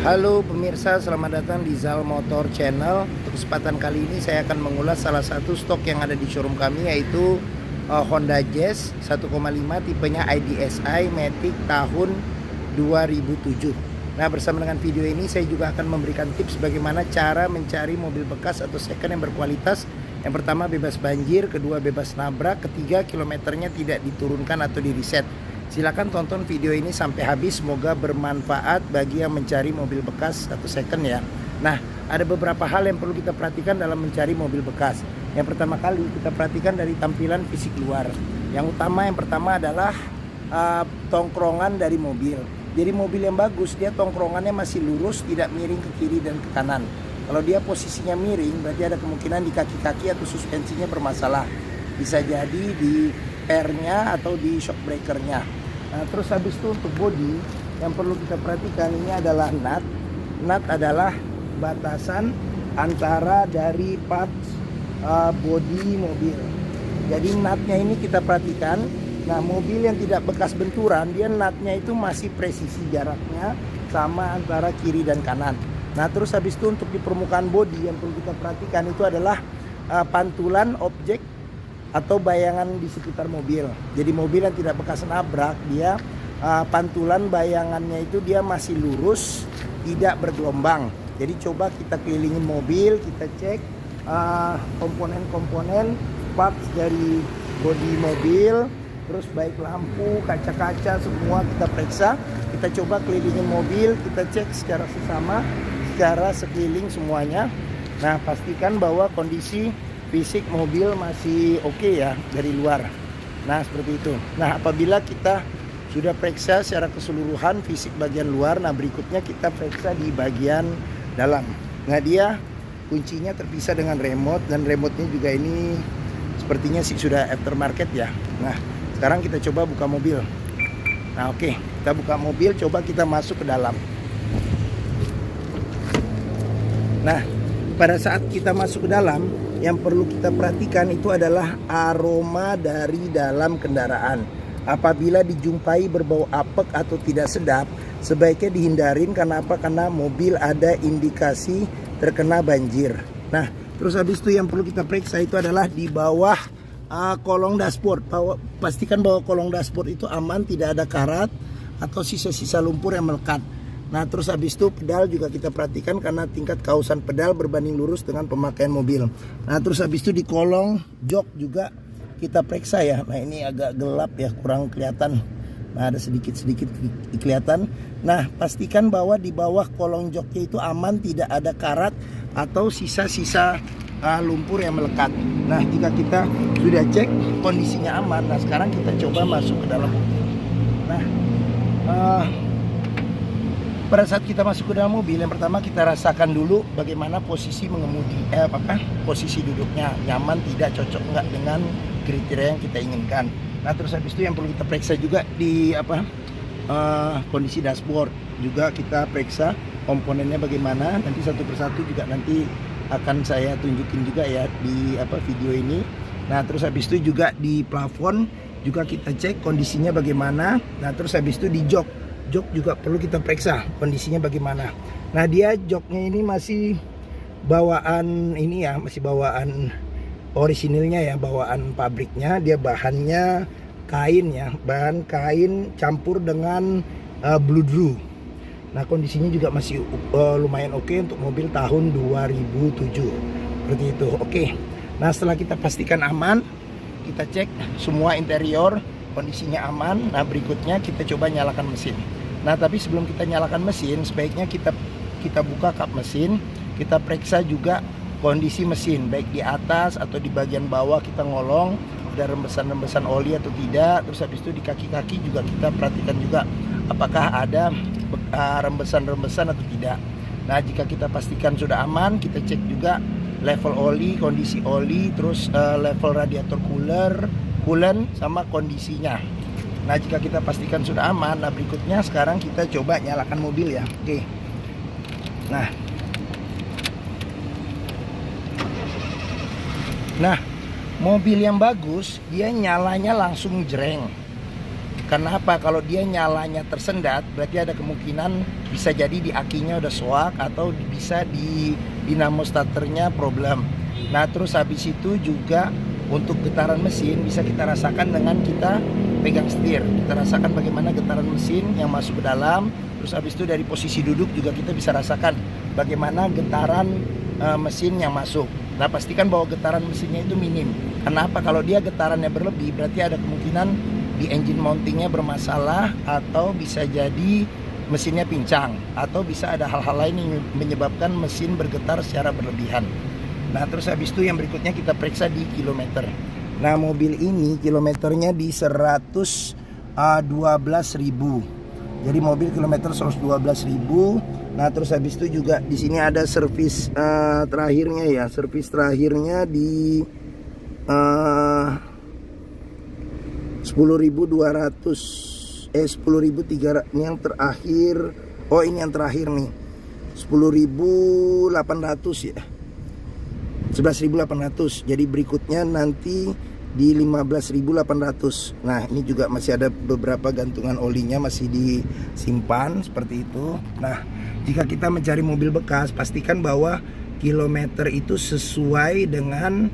Halo pemirsa, selamat datang di Zal Motor Channel. Untuk kesempatan kali ini saya akan mengulas salah satu stok yang ada di showroom kami, yaitu Honda Jazz 1,5 tipenya IDSI Matic tahun 2007. Nah, bersama dengan video ini saya juga akan memberikan tips bagaimana cara mencari mobil bekas atau second yang berkualitas. Yang pertama, bebas banjir, kedua bebas nabrak, ketiga kilometernya tidak diturunkan atau di reset. Silakan tonton video ini sampai habis, semoga bermanfaat bagi yang mencari mobil bekas atau second ya. Nah, ada beberapa hal yang perlu kita perhatikan dalam mencari mobil bekas. Yang pertama kali kita perhatikan dari tampilan fisik luar. Yang pertama adalah tongkrongan dari mobil. Jadi mobil yang bagus, dia tongkrongannya masih lurus, tidak miring ke kiri dan ke kanan. Kalau dia posisinya miring, berarti ada kemungkinan di kaki-kaki atau suspensinya bermasalah. Bisa jadi di airnya atau di shock breakernya. Nah, terus habis itu untuk bodi yang perlu kita perhatikan ini adalah nut. Nut adalah batasan antara dari parts bodi mobil. Jadi nutnya ini kita perhatikan. Nah, mobil yang tidak bekas benturan, dia nutnya itu masih presisi jaraknya sama antara kiri dan kanan. Nah, terus habis itu untuk di permukaan bodi yang perlu kita perhatikan itu adalah pantulan objek atau bayangan di sekitar mobil. Jadi mobil yang tidak bekas nabrak, dia pantulan bayangannya itu dia masih lurus, tidak bergelombang. Jadi coba kita kelilingin mobil, kita cek komponen-komponen parts dari bodi mobil, terus baik lampu, kaca-kaca semua kita periksa. Kita coba kelilingin mobil, kita cek secara sesama, secara sekeliling semuanya. Nah, pastikan bahwa kondisi fisik mobil masih oke ya dari luar. Nah, seperti itu. Nah, apabila kita sudah periksa secara keseluruhan fisik bagian luar, nah berikutnya kita periksa di bagian dalam. Nah, dia kuncinya terpisah dengan remote, dan remote-nya juga ini sepertinya sih sudah aftermarket ya. Nah, sekarang kita coba buka mobil. Nah, oke, kita buka mobil, coba kita masuk ke dalam. Nah, pada saat kita masuk ke dalam, yang perlu kita perhatikan itu adalah aroma dari dalam kendaraan. Apabila dijumpai berbau apek atau tidak sedap, sebaiknya dihindarin. Karena apa? Karena mobil ada indikasi terkena banjir. Nah, terus habis itu yang perlu kita periksa itu adalah di bawah kolong dashboard. Pastikan bahwa kolong dashboard itu aman, tidak ada karat atau sisa-sisa lumpur yang melekat. Nah, terus habis itu pedal juga kita perhatikan karena tingkat kausan pedal berbanding lurus dengan pemakaian mobil. Nah, terus habis itu di kolong jok juga kita periksa ya. Nah, ini agak gelap ya, kurang kelihatan. Nah, ada sedikit-sedikit kelihatan. Nah, pastikan bahwa di bawah kolong joknya itu aman, tidak ada karat atau sisa-sisa lumpur yang melekat. Nah, jika kita sudah cek kondisinya aman, nah sekarang kita coba masuk ke dalam mobil. Nah, pada saat kita masuk ke dalam mobil, yang pertama kita rasakan dulu bagaimana posisi mengemudi, posisi duduknya, nyaman tidak, cocok nggak dengan kriteria yang kita inginkan. Nah, terus habis itu yang perlu kita periksa juga di kondisi dashboard, juga kita periksa komponennya bagaimana. Nanti satu persatu juga nanti akan saya tunjukin juga ya di video ini. Nah, terus habis itu juga di plafon juga kita cek kondisinya bagaimana. Nah, terus habis itu di jok juga perlu kita periksa kondisinya bagaimana. Nah, dia joknya ini masih bawaan ini ya, masih bawaan orisinilnya ya, bawaan pabriknya. Dia bahannya kain ya, bahan kain campur dengan bludru. Nah, kondisinya juga masih lumayan oke untuk mobil tahun 2007 seperti itu. Oke. Nah, setelah kita pastikan aman, kita cek semua interior kondisinya aman. Nah, berikutnya kita coba nyalakan mesin. Nah, tapi sebelum kita nyalakan mesin, sebaiknya kita buka kap mesin, kita periksa juga kondisi mesin, baik di atas atau di bagian bawah kita ngolong, ada rembesan-rembesan oli atau tidak. Terus habis itu di kaki-kaki juga kita perhatikan juga apakah ada rembesan-rembesan atau tidak. Nah, jika kita pastikan sudah aman, kita cek juga level oli, kondisi oli, terus level radiator coolant sama kondisinya. Nah, jika kita pastikan sudah aman, nah berikutnya sekarang kita coba nyalakan mobil ya. Oke. Nah, mobil yang bagus dia nyalanya langsung jreng. Karena apa? Kalau dia nyalanya tersendat, berarti ada kemungkinan bisa jadi di akinya udah soak atau bisa di dinamo starternya problem. Nah terus habis itu juga untuk getaran mesin bisa kita rasakan dengan kita pegang setir. Kita rasakan bagaimana getaran mesin yang masuk ke dalam. Terus habis itu dari posisi duduk juga kita bisa rasakan bagaimana getaran mesin yang masuk. Nah pastikan bahwa getaran mesinnya itu minim. Kenapa? Kalau dia getarannya berlebih berarti ada kemungkinan di engine mountingnya bermasalah, atau bisa jadi mesinnya pincang, atau bisa ada hal-hal lain yang menyebabkan mesin bergetar secara berlebihan. Nah terus habis itu yang berikutnya kita periksa di kilometer. Nah mobil ini kilometernya di 112.000. Jadi mobil kilometer 112.000. Nah terus habis itu juga di sini ada servis terakhirnya ya. Servis terakhirnya di 10.200. 10.300 ini yang terakhir. Oh ini yang terakhir nih 10.800 ya, 11.800. Jadi berikutnya nanti di 15.800. Nah ini juga masih ada beberapa gantungan olinya masih disimpan seperti itu. Nah jika kita mencari mobil bekas, pastikan bahwa kilometer itu sesuai dengan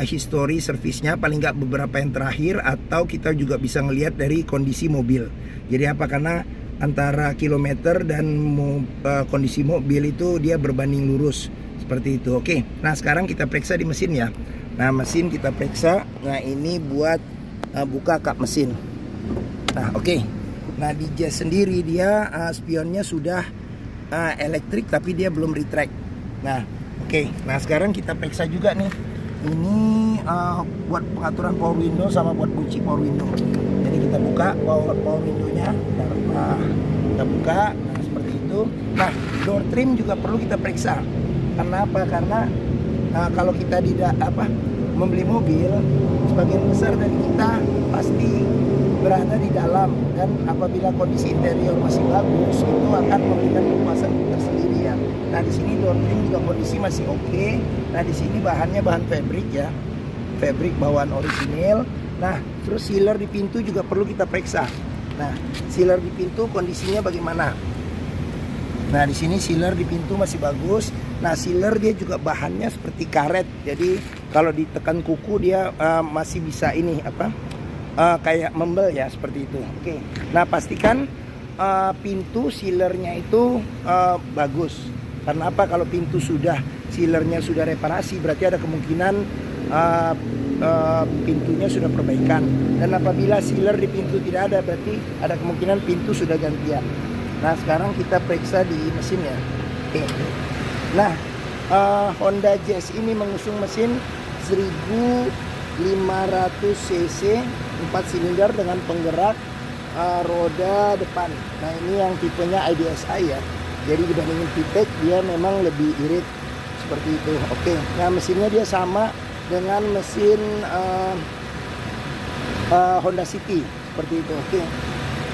histori servisnya, paling nggak beberapa yang terakhir, atau kita juga bisa ngelihat dari kondisi mobil. Jadi apa, karena antara kilometer dan kondisi mobil itu dia berbanding lurus seperti itu. Oke, nah sekarang kita periksa di mesin ya. Nah mesin kita periksa. Nah ini buat buka kap mesin. Nah oke. Nah di Jazz sendiri dia spionnya sudah elektrik tapi dia belum retract. Nah oke. Nah sekarang kita periksa juga nih. Ini buat pengaturan power window sama buat kunci power window. Jadi kita buka power window-nya. Kita buka, nah seperti itu. Nah door trim juga perlu kita periksa. Kenapa? Karena kalau kita tidak membeli mobil, sebagian besar dari kita pasti berada di dalam, dan apabila kondisi interior masih bagus itu akan memberikan kepuasan tersendiri ya. Nah di sini door trim juga kondisi masih oke. Nah di sini bahannya bahan fabric ya, fabric bawaan orisinil. Nah terus sealer di pintu juga perlu kita periksa. Nah sealer di pintu kondisinya bagaimana? Nah di sini sealer di pintu masih bagus. Nah sealer dia juga bahannya seperti karet, jadi kalau ditekan kuku dia masih bisa ini kayak membel ya, seperti itu. Oke. Nah pastikan pintu sealernya itu bagus. Karena apa? Kalau pintu sealernya sudah reparasi, berarti ada kemungkinan pintunya sudah perbaikan. Dan apabila sealer di pintu tidak ada, berarti ada kemungkinan pintu sudah gantian. Nah sekarang kita periksa di mesinnya. Oke. Nah Honda Jazz ini mengusung mesin 1500 cc 4 silinder dengan penggerak roda depan. Nah ini yang tipenya IDSI ya. Jadi dibandingin VTEC dia memang lebih irit seperti itu. Oke. Nah mesinnya dia sama dengan mesin Honda City seperti itu. Oke.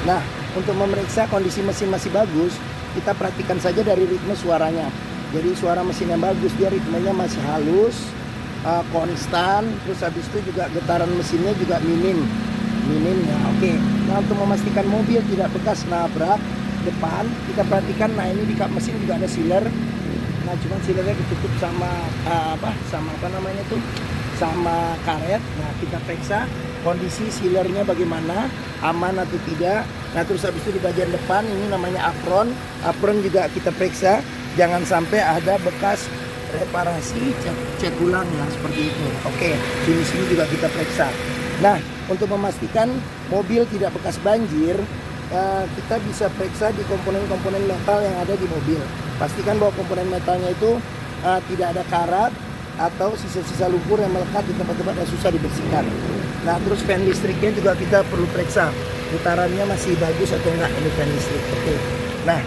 Nah untuk memeriksa kondisi mesin masih bagus, kita perhatikan saja dari ritme suaranya. Jadi suara mesin yang bagus, dia ritmenya masih halus, konstan. Terus habis itu juga getaran mesinnya juga minim ya. Oke. Nah untuk memastikan mobil tidak bekas nabrak depan, kita perhatikan. Nah ini di kap mesin juga ada sealer. Nah cuman sealernya ditutup sama sama karet. Nah kita periksa kondisi sealernya bagaimana, aman atau tidak. Nah terus habis itu di bagian depan ini namanya apron juga kita periksa, jangan sampai ada bekas reparasi, cek ulang ya, seperti itu. Oke, sini juga kita periksa. Nah untuk memastikan mobil tidak bekas banjir, kita bisa periksa di komponen-komponen metal yang ada di mobil. Pastikan bahwa komponen metalnya itu tidak ada karat atau sisa-sisa lumpur yang melekat di tempat-tempat yang susah dibersihkan. Nah terus fan listriknya juga kita perlu periksa, getarannya masih bagus atau enggak ini fan listrik. Oke. Nah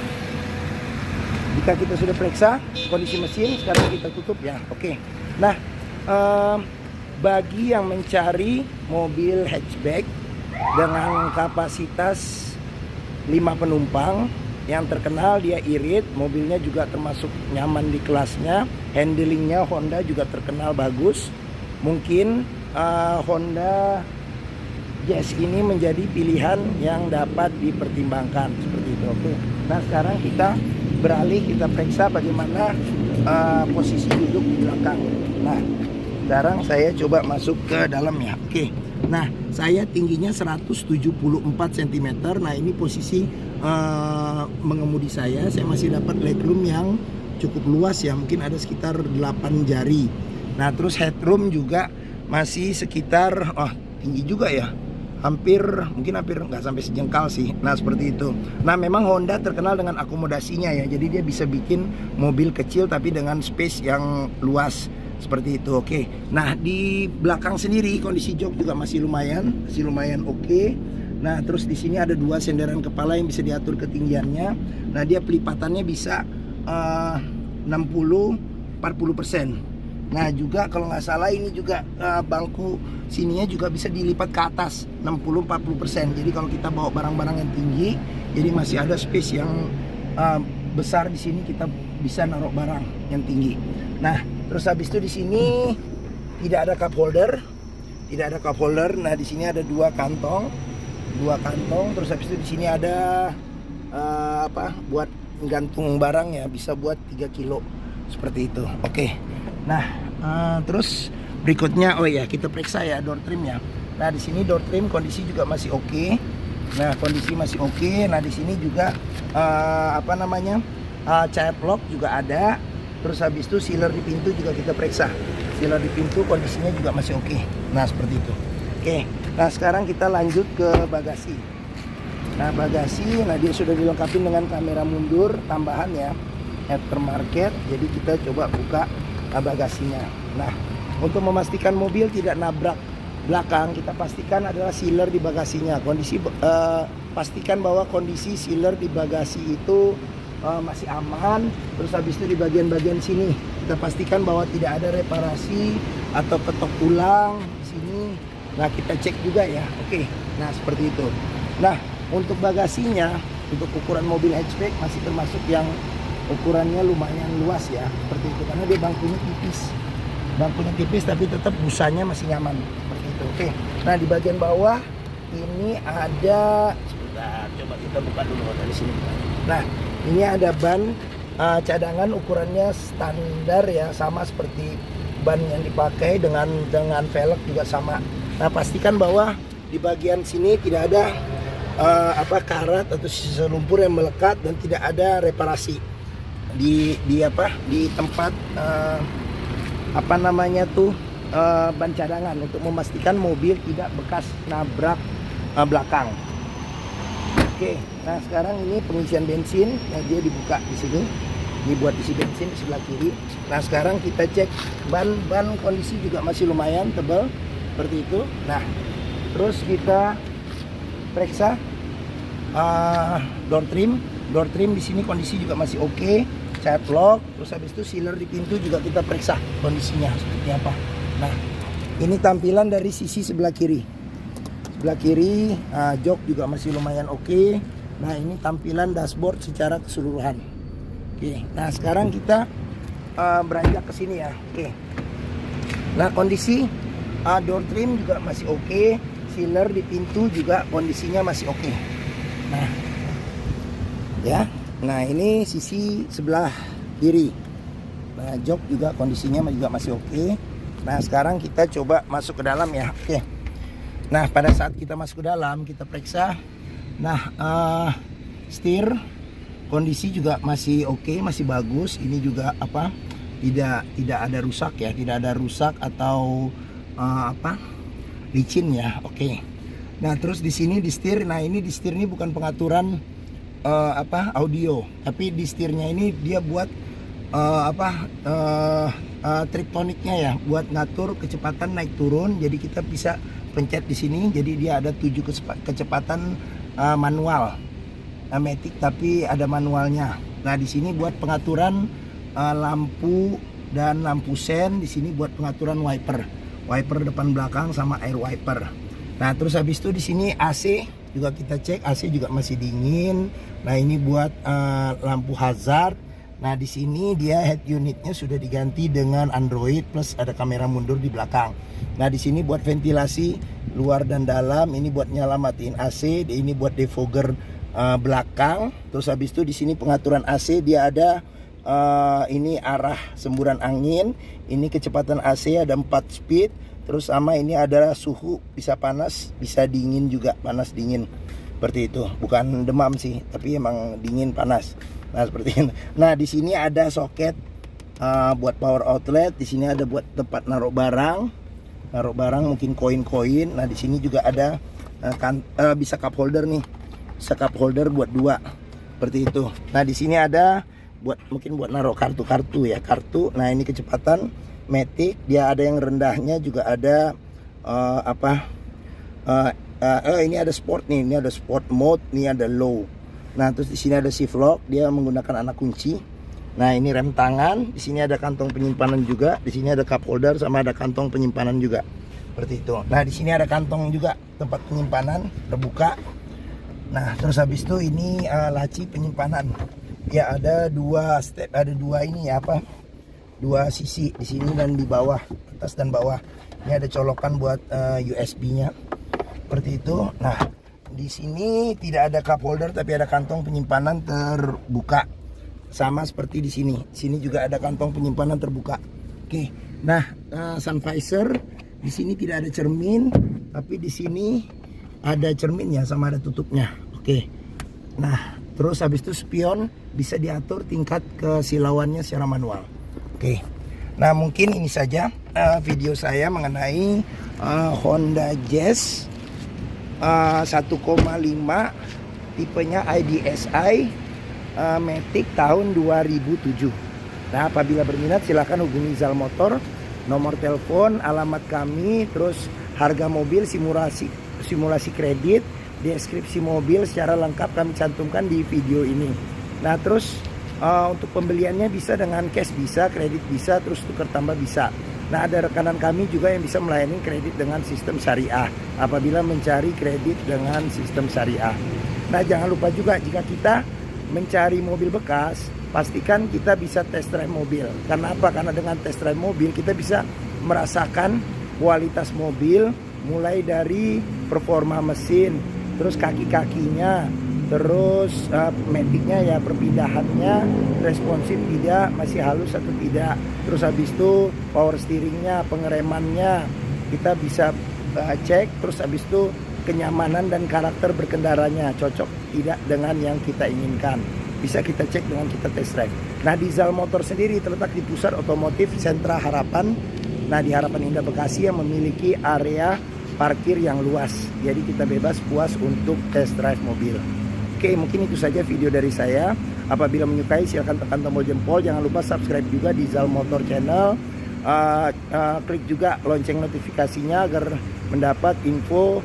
jika kita sudah periksa kondisi mesin, sekarang kita tutup ya. Oke. Nah bagi yang mencari mobil hatchback dengan kapasitas 5 penumpang, yang terkenal dia irit, mobilnya juga termasuk nyaman di kelasnya, handlingnya Honda juga terkenal bagus, mungkin Honda Jazz ini menjadi pilihan yang dapat dipertimbangkan seperti itu. Oke. Nah sekarang kita beralih, kita periksa bagaimana posisi duduk di belakang. Nah sekarang saya coba masuk ke dalam ya. Oke. Nah saya tingginya 174 cm. Nah ini posisi mengemudi saya masih dapat legroom yang cukup luas ya, mungkin ada sekitar 8 jari. Nah terus headroom juga masih sekitar tinggi juga ya, hampir nggak sampai sejengkal sih. Nah seperti itu. Nah memang Honda terkenal dengan akomodasinya ya, jadi dia bisa bikin mobil kecil tapi dengan space yang luas seperti itu. Oke. Nah di belakang sendiri kondisi jok juga masih lumayan oke. Nah terus di sini ada 2 senderan kepala yang bisa diatur ketinggiannya. Nah dia pelipatannya bisa 60-40%. Nah juga kalau nggak salah ini juga bangku sininya juga bisa dilipat ke atas 60-40%. Jadi kalau kita bawa barang-barang yang tinggi, jadi masih ada space yang besar di sini, kita bisa naruh barang yang tinggi. Nah terus habis itu di sini tidak ada cup holder, Nah di sini ada 2 kantong. Terus habis itu di sini ada buat gantung barang ya, bisa buat 3 kilo seperti itu. Oke. Nah terus berikutnya kita periksa ya door trim ya. Nah di sini door trim kondisi juga masih oke. Nah kondisi masih oke. Nah di sini juga child lock juga ada. Terus habis itu sealer di pintu juga kita periksa. Sealer di pintu kondisinya juga masih oke. Nah seperti itu. Oke. Nah sekarang kita lanjut ke bagasi. Nah bagasi, dia sudah dilengkapi dengan kamera mundur tambahan ya, aftermarket. Jadi kita coba buka bagasinya. Nah untuk memastikan mobil tidak nabrak belakang, kita pastikan adalah sealer di bagasinya. Pastikan bahwa kondisi sealer di bagasi itu masih aman. Terus habis itu di bagian-bagian sini kita pastikan bahwa tidak ada reparasi atau ketok ulang di sini. Nah kita cek juga ya. Oke. Nah seperti itu. Nah untuk bagasinya, untuk ukuran mobil hatchback masih termasuk yang ukurannya lumayan luas ya, seperti itu, karena dia bangkunya tipis tapi tetap busanya masih nyaman seperti itu. Oke. Nah di bagian bawah ini ada, sebentar, coba kita buka dulu dari sini. Nah ini ada ban cadangan, ukurannya standar ya, sama seperti ban yang dipakai, dengan velg juga sama. Nah pastikan bahwa di bagian sini tidak ada karat atau sisa lumpur yang melekat, dan tidak ada reparasi di tempat ban cadangan, untuk memastikan mobil tidak bekas nabrak belakang. Oke. Nah sekarang ini pengisian bensin. Nah dia dibuka di sini, ini buat isi bensin di sebelah kiri. Nah sekarang kita cek ban kondisi juga masih lumayan tebal seperti itu. Nah terus kita periksa door trim di sini kondisi juga masih oke. Child lock, terus habis itu sealer di pintu juga kita periksa kondisinya seperti apa. Nah ini tampilan dari sisi sebelah kiri, jok juga masih lumayan oke. Nah ini tampilan dashboard secara keseluruhan. Oke. Nah sekarang kita beranjak ke sini ya. Oke. Nah kondisi door trim juga masih oke. Sealer di pintu juga kondisinya masih oke. Nah ya, nah ini sisi sebelah kiri. Nah jok juga kondisinya juga masih oke. Nah sekarang kita coba masuk ke dalam ya. Oke. Nah pada saat kita masuk ke dalam, kita periksa. Nah setir kondisi juga masih oke, masih bagus. Ini juga tidak ada rusak ya, tidak ada rusak atau licin ya. Oke. Nah terus di sini di setir, nah ini di setir ini bukan pengaturan audio, tapi di setirnya ini dia buat triptoniknya ya, buat ngatur kecepatan naik turun. Jadi kita bisa pencet di sini, jadi dia ada 7 kecepatan manual, matic tapi ada manualnya. Nah di sini buat pengaturan lampu dan lampu sen, di sini buat pengaturan wiper depan belakang sama air wiper. Nah terus habis itu di sini AC juga kita cek, AC juga masih dingin. Nah ini buat lampu hazard. Nah di sini dia head unitnya sudah diganti dengan Android plus ada kamera mundur di belakang. Nah di sini buat ventilasi luar dan dalam, ini buat nyala matiin AC, ini buat defogger belakang. Terus habis itu di sini pengaturan AC, dia ada ini arah semburan angin, ini kecepatan AC ada 4 speed. Terus sama ini ada suhu, bisa panas, bisa dingin juga, panas dingin. Seperti itu. Bukan demam sih, tapi emang dingin panas. Nah, seperti ini. Nah, di sini ada soket buat power outlet, di sini ada buat tempat naruh barang. Naruh barang mungkin koin-koin. Nah, di sini juga ada bisa cup holder nih. Bisa cup holder buat 2. Seperti itu. Nah, di sini ada mungkin buat naruh kartu-kartu ya, kartu. Nah, ini kecepatan Matic, dia ada yang rendahnya, juga ada ini ada sport nih, ini ada sport mode, ini ada low. Nah, terus di sini ada shift lock, dia menggunakan anak kunci. Nah, ini rem tangan, di sini ada kantong penyimpanan juga, di sini ada cup holder sama ada kantong penyimpanan juga. Seperti itu. Nah, di sini ada kantong juga tempat penyimpanan terbuka. Nah, terus habis itu ini laci penyimpanan. Ya, ada 2 step, ada 2 ini ya, 2 sisi di sini dan di bawah, atas dan bawah. Ini ada colokan buat USB-nya. Seperti itu. Nah, di sini tidak ada cup holder tapi ada kantong penyimpanan terbuka. Sama seperti di sini. Sini juga ada kantong penyimpanan terbuka. Oke. Nah, sun visor di sini tidak ada cermin, tapi di sini ada cerminnya sama ada tutupnya. Oke. Nah, terus habis itu spion bisa diatur tingkat kesilauannya secara manual. Oke, nah mungkin ini saja video saya mengenai Honda Jazz 1,5 tipenya IDSI Matic tahun 2007. Nah, apabila berminat silahkan hubungi Zal Motor, nomor telepon, alamat kami, terus harga mobil, simulasi kredit, deskripsi mobil secara lengkap kami cantumkan di video ini. Nah, terus untuk pembeliannya bisa dengan cash, bisa kredit, bisa terus tukar tambah bisa. Nah, ada rekanan kami juga yang bisa melayani kredit dengan sistem syariah apabila mencari kredit dengan sistem syariah. Nah, jangan lupa juga jika kita mencari mobil bekas, pastikan kita bisa test drive mobil. Karena apa? Karena dengan test drive mobil kita bisa merasakan kualitas mobil, mulai dari performa mesin, terus kaki-kakinya, terus maticnya ya, perpindahannya responsif tidak, masih halus atau tidak. Terus habis itu power steeringnya, pengeremannya kita bisa cek. Terus habis itu kenyamanan dan karakter berkendaranya cocok tidak dengan yang kita inginkan, bisa kita cek dengan kita test drive. Nah, di Zal Motor sendiri terletak di pusat otomotif Sentra Harapan. Nah, di Harapan Indah Bekasi yang memiliki area parkir yang luas, jadi kita bebas puas untuk test drive mobil. Oke, mungkin itu saja video dari saya. Apabila menyukai silahkan tekan tombol jempol. Jangan lupa subscribe juga di Zal Motor Channel. Klik juga lonceng notifikasinya agar mendapat info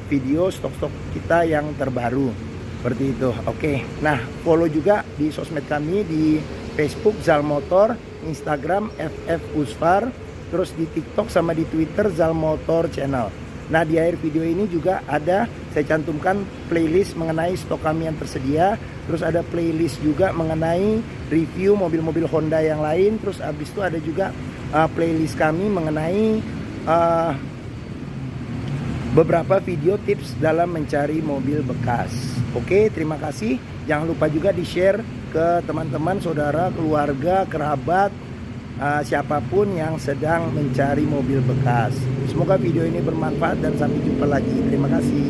video stok-stok kita yang terbaru. Seperti itu. Oke. Nah, follow juga di sosmed kami di Facebook Zal Motor, Instagram FF Usfar, terus di TikTok sama di Twitter Zal Motor Channel. Nah, di akhir video ini juga ada saya cantumkan playlist mengenai stok kami yang tersedia. Terus ada playlist juga mengenai review mobil-mobil Honda yang lain. Terus habis itu ada juga playlist kami mengenai beberapa video tips dalam mencari mobil bekas. Oke, terima kasih. Jangan lupa juga di-share ke teman-teman, saudara, keluarga, kerabat, siapapun yang sedang mencari mobil bekas. Semoga video ini bermanfaat dan sampai jumpa lagi. Terima kasih.